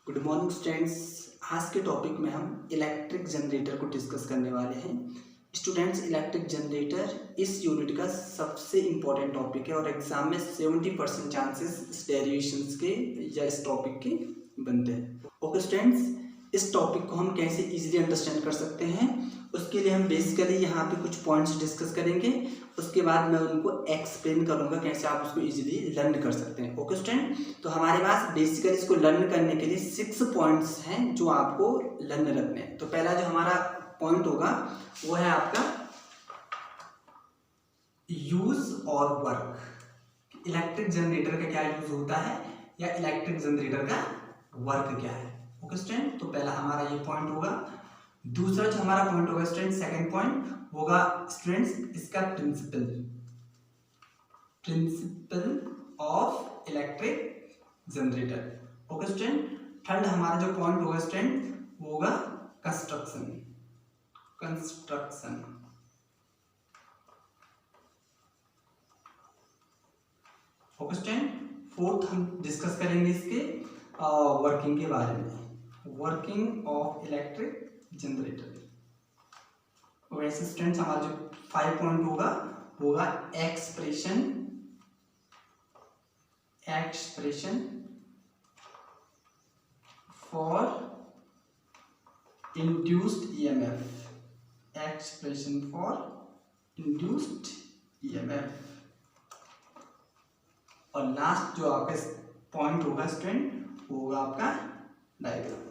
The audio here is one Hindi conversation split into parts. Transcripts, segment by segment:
Good morning students. आज के टॉपिक में हम इलेक्ट्रिक जनरेटर को डिस्कस करने वाले हैं। स्टूडेंट्स, इलेक्ट्रिक जनरेटर इस यूनिट का सबसे इम्पोर्टेंट टॉपिक है और एग्जाम में 70% चांसेस इस डेरिवेशंस के या इस टॉपिक के बनते हैं। ओके स्टूडेंट्स, इस टॉपिक को हम कैसे इजीली अंडरस्टैंड कर सकते हैं, उसके लिए हम बेसिकली यहाँ पे कुछ पॉइंट्स डिस्कस करेंगे। उसके बाद मैं उनको एक्सप्लेन करूँगा कैसे आप उसको इजीली लर्न कर सकते हैं। ओके स्टूडेंट, तो हमारे पास बेसिकली इसको लर्न करने के लिए 6 पॉइंट्स हैं जो आपको लर्न रखने हैं। तो पहला जो हमारा पॉइंट होगा वो है आपका यूज और वर्क। इलेक्ट्रिक जनरेटर का क्या यूज होता है या इलेक्ट्रिक जनरेटर का वर्क क्या है। ओके स्टूडेंट, तो पहला हमारा ये पॉइंट होगा। दूसरा जो हमारा पॉइंट होगा स्टूडेंट, सेकंड पॉइंट होगा स्टूडेंट्स इसका principle of electric generator. Okay student, third हमारा जो पॉइंट होगा स्टूडेंट वो होगा कंस्ट्रक्शन। ओके स्टूडेंट, फोर्थ हम डिस्कस करेंगे इसके वर्किंग के बारे में, वर्किंग ऑफ इलेक्ट्रिक जनरेटर। वैसे स्टूडेंट्स हमारा जो 5 पॉइंट होगा expression for induced EMF. Expression for induced EMF. और लास्ट जो आपका पॉइंट होगा स्टूडेंट वो होगा आपका डायग्राम।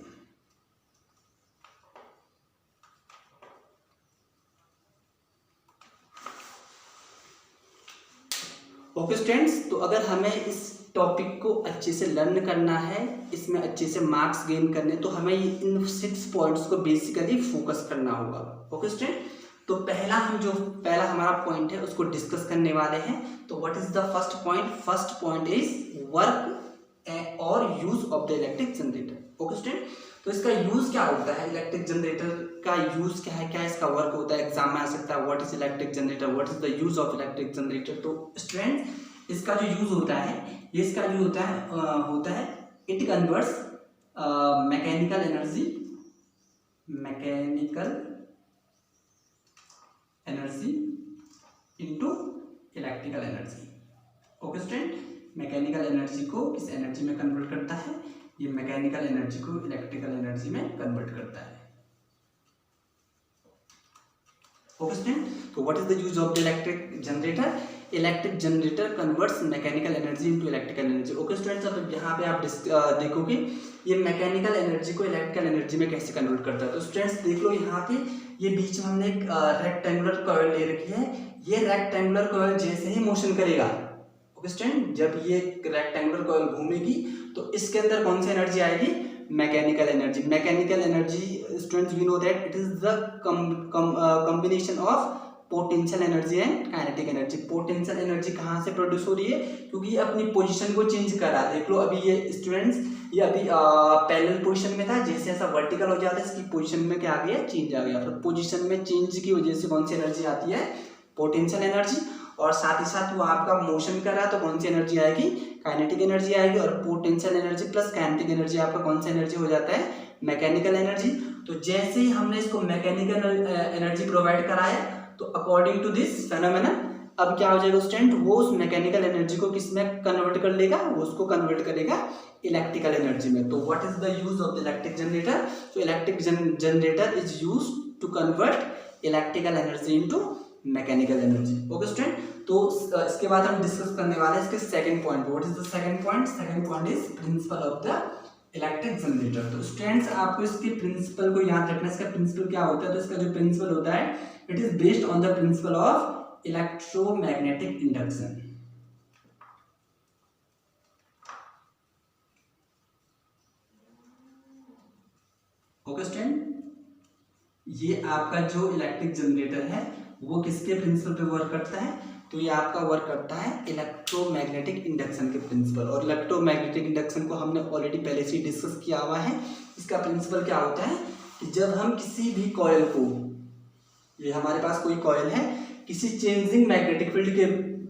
ओके स्टूडेंट्स, तो अगर हमें इस टॉपिक को अच्छे से लर्न करना है, इसमें अच्छे से मार्क्स गेन करने, तो हमें इन 6 पॉइंट्स को बेसिकली फोकस करना होगा। ओके स्टूडेंट, तो पहला हमारा पॉइंट है उसको डिस्कस करने वाले हैं। तो what is the first point? First point is work और use of the electric generator. Okay student, तो इसका यूज क्या होता है? इलेक्ट्रिक जनरेटर का यूज क्या है, क्या इसका वर्क होता है? एग्जाम में आ सकता है what is electric generator, what is the use of electric generator. तो स्टूडेंट, इसका जो यूज होता है, ये इसका यूज होता है it converts mechanical energy into electrical energy. Okay student, mechanical energy को किस एनर्जी में कन्वर्ट करता है? ये मैकेनिकल एनर्जी को इलेक्ट्रिकल एनर्जी में कन्वर्ट करता है। ओके स्टूडेंट, तो what is the use of the electric generator? Electric generator converts mechanical energy into electrical energy. Okay students, अब यहाँ पे आप देखोगे ये मैकेनिकल एनर्जी को इलेक्ट्रिकल एनर्जी में कैसे कन्वर्ट करता है। तो स्टूडेंट्स देख लो, यहाँ पे ये बीच में हमने एक रेक्टेंगुलर कॉइल ले रखी है। ये रेक्टेंगुलर कॉइल जैसे ही मोशन करेगा, ओके स्टूडेंट, जब ये रेक्टेंगुलर कॉइल घूमेगी तो इसके अंदर कौन सी एनर्जी आएगी? Mechanical energy. Mechanical energy students we know that it is the combination of potential energy and kinetic energy. Potential energy कहाँ से प्रोड्यूस हो रही है? क्योंकि ये अपनी पोजीशन को चेंज कर रहा है। देख लो अभी ये स्टूडेंट्स, ये अभी पैरेलल पोजीशन में था, जैसे ऐसा वर्टिकल हो जाता है इसकी पोजीशन में क्या आ गया? चेंज आ गया। तो पोजीशन में चेंज की वजह से कौन सी एनर्जी आती है? Potential energy. और साथ ही साथ वो आपका मोशन कर रहा है तो कौन सी एनर्जी आएगी? काइनेटिक एनर्जी आएगी। और potential energy plus kinetic energy आपका कौन सा एनर्जी हो जाता है? Mechanical energy. तो जैसे ही हमने इसको मैकेनिकल एनर्जी प्रोवाइड कराया तो अकॉर्डिंग टू दिस फेनोमेनन अब क्या हो जाएगा स्टूडेंट? वो उस मैकेनिकल एनर्जी को किस में कन्वर्ट कर लेगा? वो उसको कन्वर्ट करेगा इलेक्ट्रिकल एनर्जी में। तो what is the use of the electric generator? तो electric generator is use to convert electrical energy into mechanical energy. Okay student, तो इसके बाद हम डिस्कस करने वाले हैं इसके second point. What is the second point? Second point is principle of the electric generator. तो स्टूडेंट्स आपको इसके प्रिंसिपल को याद रखना है। इसका प्रिंसिपल क्या होता है? तो इसका जो प्रिंसिपल होता है it is based on the principle of electromagnetic induction. Okay student, ये आपका जो इलेक्ट्रिक जनरेटर है वो किसके प्रिंसिपल पे वर्क करता है? तो ये आपका वर्क करता है इलेक्ट्रोमैग्नेटिक इंडक्शन के प्रिंसिपल। और इलेक्ट्रोमैग्नेटिक इंडक्शन को हमने ऑलरेडी पहले से डिस्कस किया हुआ है। इसका प्रिंसिपल क्या होता है कि जब हम किसी भी कॉइल को, ये हमारे पास कोई कॉइल है, किसी चेंजिंग मैग्नेटिक फील्ड के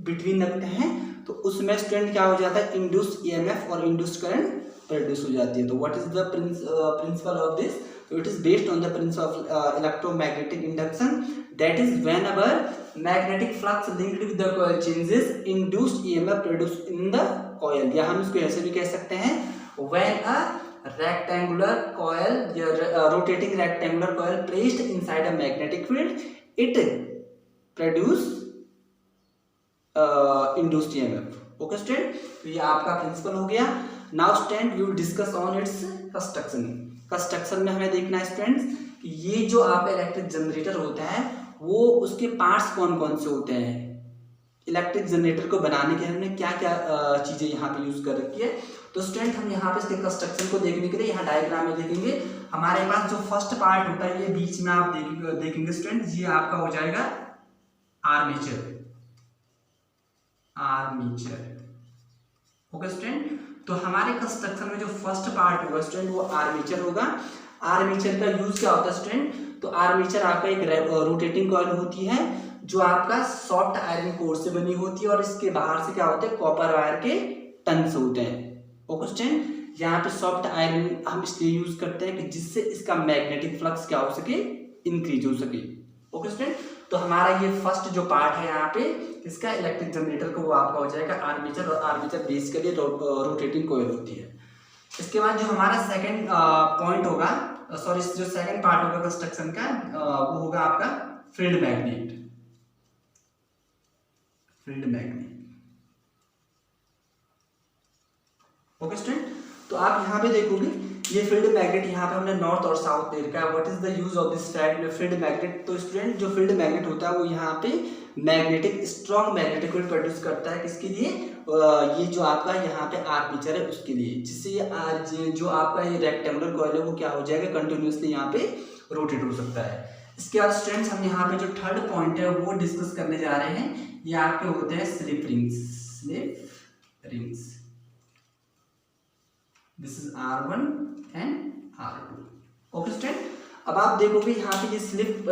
बिटवीन रखते हैं तो उसमें स्टूडेंट क्या हो जाता है? इंड्यूस्ड ईएमएफ और इंड्यूस्ड करंट प्रोड्यूस हो जाती है। तो what is the principle of this? तो it is based on the principle of electromagnetic induction, that is whenever magnetic flux linked with the coil changes induced EMF produced in the coil, या हम इसको ऐसे भी कह सकते हैं when a rectangular coil, rotating rectangular coil placed inside a magnetic field, it produce induced EMF. Okay student, तो ये आपका प्रिंसिपल हो गया। Now student we will discuss on its construction। Construction में हमें देखना है स्टूडेंट्स कि ये जो आपका इलेक्ट्रिक जनरेटर होता है वो उसके पार्ट्स कौन कौन से होते हैं। इलेक्ट्रिक जनरेटर को बनाने के हमने क्या क्या चीजें यहाँ पे यूज कर रखी है। तो स्टूडेंट हम यहाँ पे इसके कंस्ट्रक्शन को देखने के लिए यहाँ डायग्राम में देखेंगे। हमारे पास जो फर्स्ट पार्ट होता है ये बीच में आप देखेंगे स्टूडेंट, ये आपका हो जाएगा आर्मेचर। ओके स्टूडेंट, तो हमारे कंस्ट्रक्शन में जो फर्स्ट पार्ट होगा स्टूडेंट वो आर्मेचर होगा। आर्मेचर का यूज क्या होता है स्टूडेंट? तो आर्मेचर आपका एक रोटेटिंग कॉइल होती है जो आपका सॉफ्ट आयरन कोर से बनी होती है और इसके बाहर से क्या होते हैं कॉपर वायर के टन्स होते हैं। ओके स्टूडेंट, यहाँ पे सॉफ्ट आयरन हम इसलिए यूज करते हैं कि जिससे इसका मैग्नेटिक फ्लक्स क्या हो सके, इंक्रीज हो सके। ओके स्टूडेंट, तो हमारा ये फर्स्ट जो पार्ट है यहाँ पे इसका इलेक्ट्रिक जनरेटर को वो आपका हो जाएगा आर्मेचर, और आर्मेचर बेसिकली रोटेटिंग कॉइल होती है। इसके बाद जो हमारा सेकंड पॉइंट होगा, सॉरी जो सेकंड पार्ट होगा कंस्ट्रक्शन का वो होगा आपका फील्ड मैग्नेट। ओके स्टूडेंट, तो आप यहाँ पे देखोगे ये फील्ड मैग्नेट यहाँ पे हमने नॉर्थ और साउथ दे रखा है। What is the use of this field magnet? तो स्टूडेंट जो फील्ड मैग्नेट होता है वो यहाँ पे magnetic strong magnetic field produce करता है। किसके लिए? ये जो आपका यहाँ पे आर्मेचर है उसके लिए, जिससे ये जो आपका ये रेक्टेंगुलर कॉइल है वो क्या हो जाएगा, कंटिन्यूसली यहाँ पे रोटेट हो सकता है। इसके बाद स्टूडेंट्स हम यहाँ पे जो थर्ड पॉइंट है वो डिस्कस करने जा रहे हैं। ये आपके होते हैं slip rings. This is R1 and R2। Okay student, अब आप देखोगे यहाँ पे ये स्लिप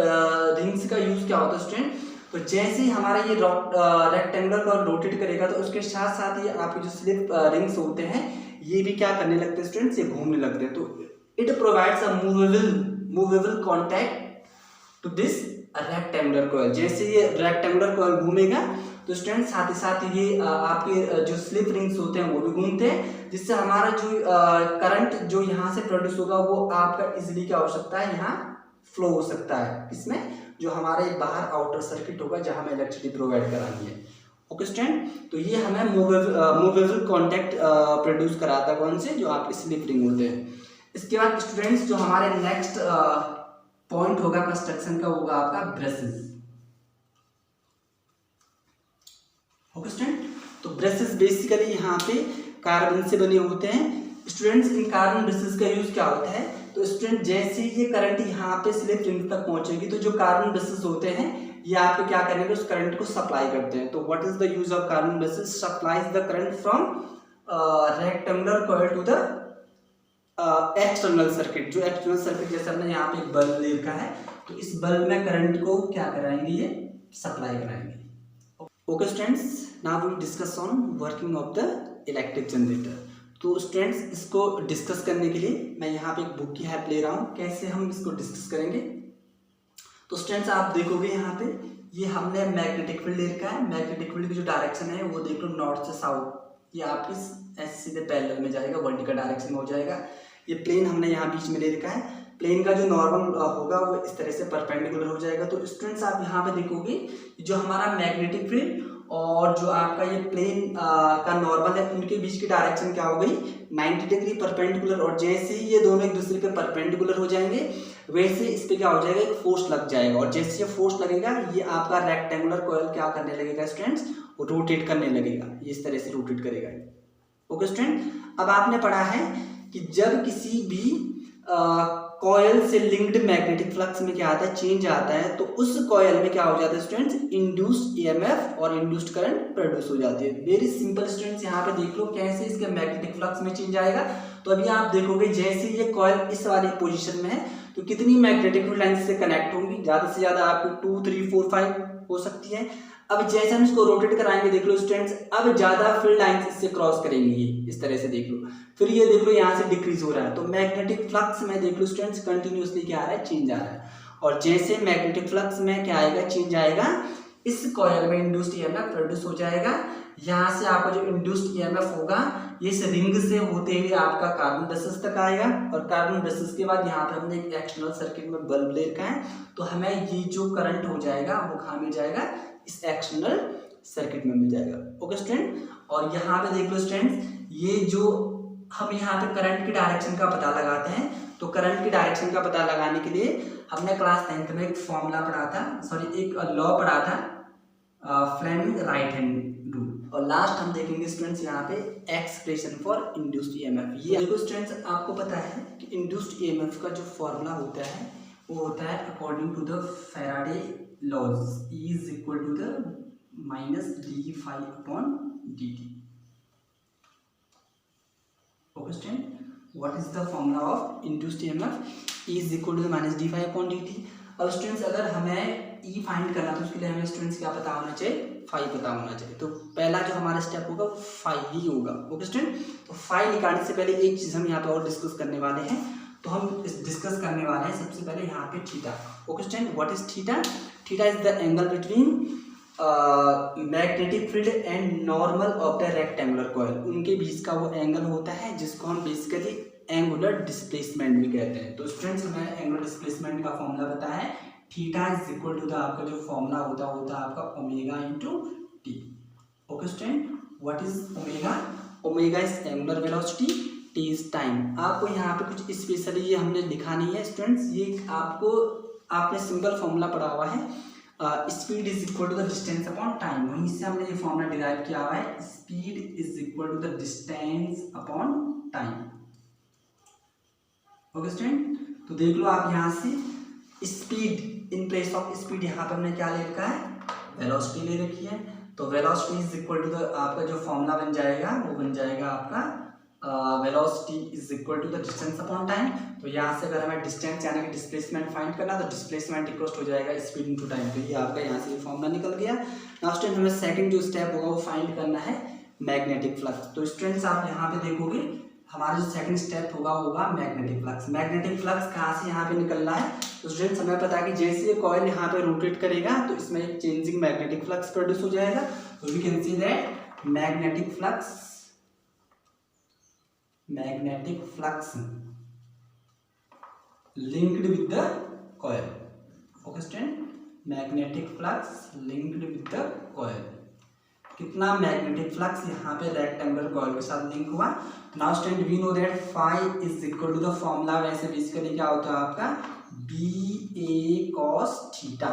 रिंग्स का यूज क्या होता है स्टूडेंट? तो जैसे ही हमारा ये रेक्टेंगुलर को रोटेट करेगा तो उसके साथ साथ ये आपके जो स्लिप रिंग्स होते हैं ये भी क्या करने लगते हैं स्टूडेंट्स, ये घूमने लगते हैं। तो it provides a movable contact to this rectangular coil. जैसे ये रेक्टेंगुलर कॉइल घूमेगा तो स्टूडेंट साथ ही साथ ये आपके जो स्लिप रिंग्स होते हैं वो भी घूमते हैं, जिससे हमारा जो करंट जो यहाँ से प्रोड्यूस होगा वो आपका इजीली क्या हो सकता है, यहाँ फ्लो हो सकता है। इसमें जो हमारे बाहर आउटर सर्किट होगा जहाँ हमें इलेक्ट्रिसिटी प्रोवाइड करानी है। ओके स्टूडेंट, तो ये हमें मूवेबल कॉन्टैक्ट प्रोड्यूस कराता है, कौन से? जो आपके स्लिप रिंग होते हैं। इसके बाद स्टूडेंट्स जो हमारे नेक्स्ट पॉइंट होगा कंस्ट्रक्शन का होगा आपका ब्रशेस। ओके स्टूडेंट, तो ब्रशेस बेसिकली यहाँ पे कार्बन से बने होते हैं। स्टूडेंट्स इन कार्बन ब्रशेस का यूज क्या होता है? तो स्टूडेंट जैसे ही ये करंट यहाँ पे स्लिप रिंग तक पहुंचेगी तो जो कार्बन ब्रशेस होते हैं ये आपको क्या करेंगे, उस करंट को सप्लाई करते हैं। तो what is the use of carbon brushes? Supplies the current from rectangular coil to the external circuit. जो एक्सटर्नल सर्किट जैसे हमने यहाँ पे एक बल्ब ले रखा है तो इस बल्ब में करंट को क्या कराएंगे, ये सप्लाई कराएंगे। Okay students, now we will discuss on working of the electric generator. तो स्टूडेंट्स इसको डिस्कस करने के लिए मैं यहाँ पे एक बुक की हेल्प ले रहा हूँ। कैसे हम इसको डिस्कस करेंगे? तो स्टूडेंट्स आप देखोगे यहाँ पे ये हमने मैग्नेटिक फील्ड ले रखा है। मैग्नेटिक फील्ड की जो डायरेक्शन है वो देख लो नॉर्थ से साउथ, ये आपकी ऐसे सीधे पैरेलल में जाएगा, वर्टिकल डायरेक्शन में हो जाएगा। ये प्लेन हमने यहाँ बीच में ले रखा है। प्लेन का जो नॉर्मल होगा वो इस तरह से परपेंडिकुलर हो जाएगा। तो स्टूडेंट्स आप यहाँ पे देखोगे जो हमारा मैग्नेटिक फील्ड और जो आपका ये प्लेन का नॉर्मल है उनके बीच की डायरेक्शन क्या हो गई, 90 डिग्री परपेंडिकुलर। और जैसे ही ये दोनों एक दूसरे के परपेंडिकुलर हो जाएंगे वैसे इस पे क्या हो जाएगा, एक फोर्स लग जाएगा। और जैसे ये फोर्स लगेगा ये आपका रेक्टेंगुलर कॉइल क्या करने लगेगा स्टूडेंट्स, वो रोटेट करने लगेगा, ये इस तरह से रोटेट करेगा। ओके स्टूडेंट, अब आपने पढ़ा है कि जब किसी भी कॉयल से लिंक्ड मैग्नेटिक फ्लक्स में क्या आता है, चेंज आता है, तो उस कॉयल में क्या हो जाता है स्टूडेंट्स, इंड्यूस्ड ईएमएफ और इंड्यूस्ड करंट प्रोड्यूस हो जाती है। वेरी सिंपल स्टूडेंट्स, यहाँ पे देख लो कैसे इसके मैग्नेटिक फ्लक्स में चेंज आएगा। तो अभी आप देखोगे जैसे ये कॉयल इस वाली पोजीशन में है तो कितनी मैग्नेटिक फील्ड लाइन से कनेक्ट होंगी, ज्यादा से ज्यादा आपको 2, 3, 4, 5 हो सकती है। अब जैसे हम इसको रोटेट कराएंगे, देख लो स्टूडेंट्स, अब ज्यादा फील्ड लाइंस इससे क्रॉस करेंगे, ये इस तरह से देख लो, फिर ये देख लो यहाँ से डिक्रीज हो रहा है, तो मैग्नेटिक फ्लक्स में देख लो स्टूडेंट्स कंटिन्यूसली क्या आ रहा है, चेंज आ रहा है। और जैसे मैग्नेटिक फ्लक्स में क्या आएगा, चेंज आएगा, इस कॉइल में इंड्यूस्ड ईएमएफ प्रोड्यूस हो जाएगा। यहाँ से आपका जो इंड्यूस्ड ईएमएफ होगा ये इस रिंग से होते हुए आपका कार्बन ब्रशेस तक आएगा, और कार्बन ब्रशेस के बाद यहाँ पे हमने एक एक्सटर्नल सर्किट में बल्ब ले रखा है, तो हमें ये जो करंट हो जाएगा वो कहाँ मिल जाएगा, इस एक्सटर्नल सर्किट में मिल जाएगा। ओके स्टूडेंट, और यहाँ पे देख लो स्टूडेंट्स, ये जो हम यहाँ पे करंट की डायरेक्शन का पता लगाते हैं, तो करंट की डायरेक्शन का पता लगाने के लिए हमने क्लास 10th में एक फॉर्मूला पढ़ा था, सॉरी एक लॉ पढ़ा था, फ्लेमिंग राइट हैंड रूल। और लास्ट हम देखेंगे स्टूडेंट्स यहाँ पे एक्सप्रेशन फॉर इंड्यूस्ड ईएमएफ। ये देखो स्टूडेंट्स, आपको पता है कि इंड्यूस्ड ईएमएफ का जो फॉर्मूला होता है वो होता है according to the Faraday laws, E is equal to the minus d∅/dt। Okay student, what is the formula of induced EMF, E is equal to the minus d∅/dt। अब स्टूडेंट्स अगर हमें E फाइंड करना तो उसके लिए हमें स्टूडेंट्स क्या पता होना चाहिए, फाई पता होना चाहिए। तो पहला जो हमारा स्टेप होगा फाई ही होगा। ओके स्टूडेंट, तो फाई निकालने से पहले एक चीज हम यहाँ पे और डिस्कस करने वाले हैं, तो हम डिस्कस करने वाले हैं सबसे पहले यहाँ पे theta. Okay student, what is theta, theta is the angle between magnetic field and normal of the rectangular coil, उनके बीच का वो एंगल होता है जिसको हम बेसिकली एंगुलर डिस्प्लेसमेंट भी कहते हैं। तो स्टूडेंट्स हमें एंगुलर डिस्प्लेसमेंट का फॉर्मूला पता है, theta is equal to the आपका जो फॉर्मूला होता है आपका omega into T. Okay student, what is omega, omega is angular velocity, T is time. आपको यहाँ पे कुछ स्पेशली ये हमने लिखा नहीं है स्टूडेंट्स, ये आपको आपने सिंपल फॉर्मूला पढ़ा हुआ है, speed is equal to the distance upon time, वहीं से हमने ये फॉर्मूला डिराइव किया हुआ है, speed is equal to the distance upon time. Okay student, तो देख लो आप यहाँ से speed in place of speed यहाँ पर हमने क्या ले रखा है, वेलोसिटी ले रखी है, तो velocity is equal to the आपका जो फॉर्मूला बन जाएगा वो बन जाएगा आपका velocity is equal to the distance upon time. तो यहाँ से अगर हमें डिस्टेंस यानी कि डिस्प्लेसमेंट फाइंड करना तो डिस्प्लेसमेंट इक्वल हो जाएगा स्पीड इनटू टाइम। तो ये आपका यहाँ से फॉर्मूला निकल गया। नाउ स्टूडेंट हमें सेकंड जो स्टेप होगा वो फाइंड करना है मैग्नेटिक फ्लक्स। तो स्टूडेंट्स आप यहाँ पे देखोगे हमारा जो सेकंड स्टेप होगा मैग्नेटिक फ्लक्स। मैग्नेटिक फ्लक्स कहाँ से यहाँ पे निकल रहा है, तो स्टूडेंट्स हमें पता है कि जैसे ये कॉइल यहाँ पे रोटेट करेगा तो इसमें एक चेंजिंग मैग्नेटिक फ्लक्स प्रोड्यूस हो जाएगा। तो we can see that magnetic flux linked with the coil. Okay student, magnetic flux linked with the coil। कितना मैग्नेटिक फ्लक्स यहाँ पे रेक्टेंगुलर कॉइल के साथ लिंक हुआ। Now student we know that phi is equal to the formula, वैसे बेसिकली क्या होता है आपका B A cos theta,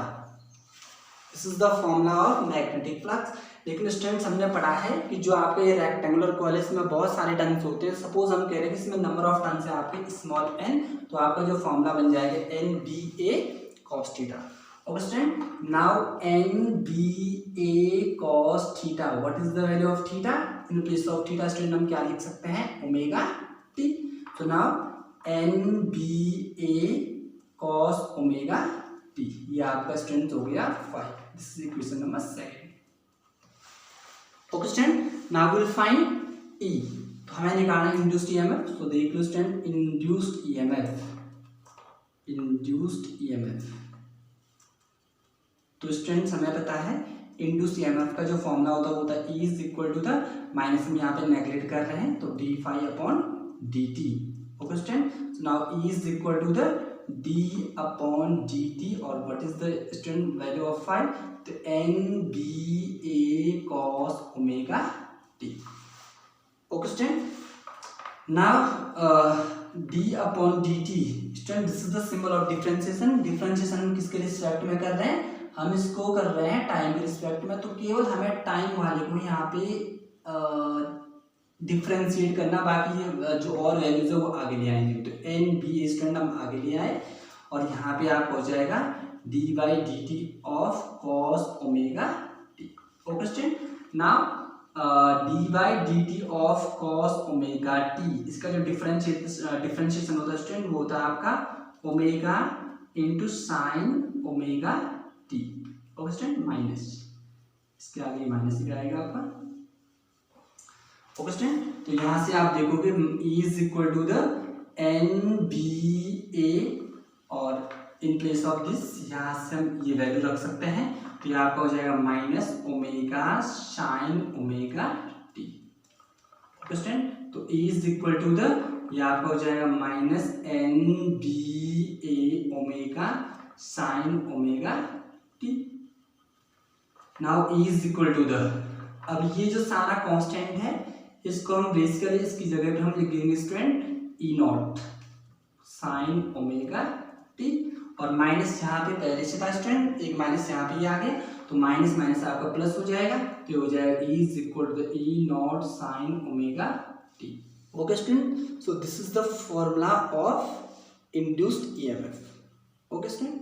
this is the formula of magnetic flux. लेकिन स्टूडेंट्स हमने पढ़ा है कि जो आपके ये रेक्टेंगुलर कॉइल है इसमें बहुत सारे टर्न्स होते हैं। सपोज हम कह रहे हैं कि इसमें नंबर ऑफ टर्न्स है आपके स्मॉल n, तो आपका जो फॉर्मूला बन जाएगा N B A cos theta. Okay student, now N B A cos theta, what is the value of theta, in place of theta student हम क्या लिख सकते हैं ओमेगा टी। तो now N B A cos omega t, ये आपका स्टूडेंट हो गया 5। This is equation number 2। Okay student, now will find E. तो हमें निकालना है इंड्यूस्ड ईएमएफ। तो देख लो स्टूडेंट इंड्यूस्ड ईएमएफ, तो स्टूडेंट्स हमें पता है इंड्यूस्ड ईएमएफ का जो फॉर्मूला होता है E is equal to the minus में यहाँ पे नेगलेक्ट कर रहे हैं तो d phi upon d t. Okay student, now E is equal to the d upon d t, और what is the student value of phi, तो N B A cos omega t. Okay student, now d upon d t student this is the symbol of differentiation. Differentiation हम किसके रिस्पेक्ट में कर रहे हैं, हम इसको कर रहे हैं टाइम के रिस्पेक्ट में। तो केवल हमें टाइम वाले को यहाँ पे डिफ्रेंशिएट करना, बाकी जो और वैल्यूज है वो आगे ले आएंगे। तो एन बी स्टूडेंट हम आगे ले आए और यहाँ पे आप हो जाएगा D by D T of cos omega t. Okay student, now D by D T of cos omega T, इसका जो डिफ्रेंशिएशन होता है स्टूडेंट वो होता है आपका omega into sine omega t. Okay student, minus इसके आगे माइनस ही आएगा आपका। ओके स्टूडेंट, तो यहाँ से आप देखोगे E is equal to the NBA और इन प्लेस ऑफ दिस यहाँ से हम ये वैल्यू रख सकते हैं, तो ये आपका हो जाएगा minus omega sine omega t. Okay student, तो E is equal to the ये आपका हो जाएगा minus NBA omega sine omega t. Now E is equal to the, अब ये जो सारा कांस्टेंट है इसको हम बेसिकली इसकी जगह पे हम लिखेंगे student E naught sine omega T, और माइनस यहाँ पे पहले से था स्टूडेंट, एक माइनस यहाँ पे आ गया, तो माइनस माइनस आपका प्लस हो जाएगा, तो हो जाएगा E is equal to the E naught sine omega t. Okay student, so this is the formula of induced EMF। Okay student.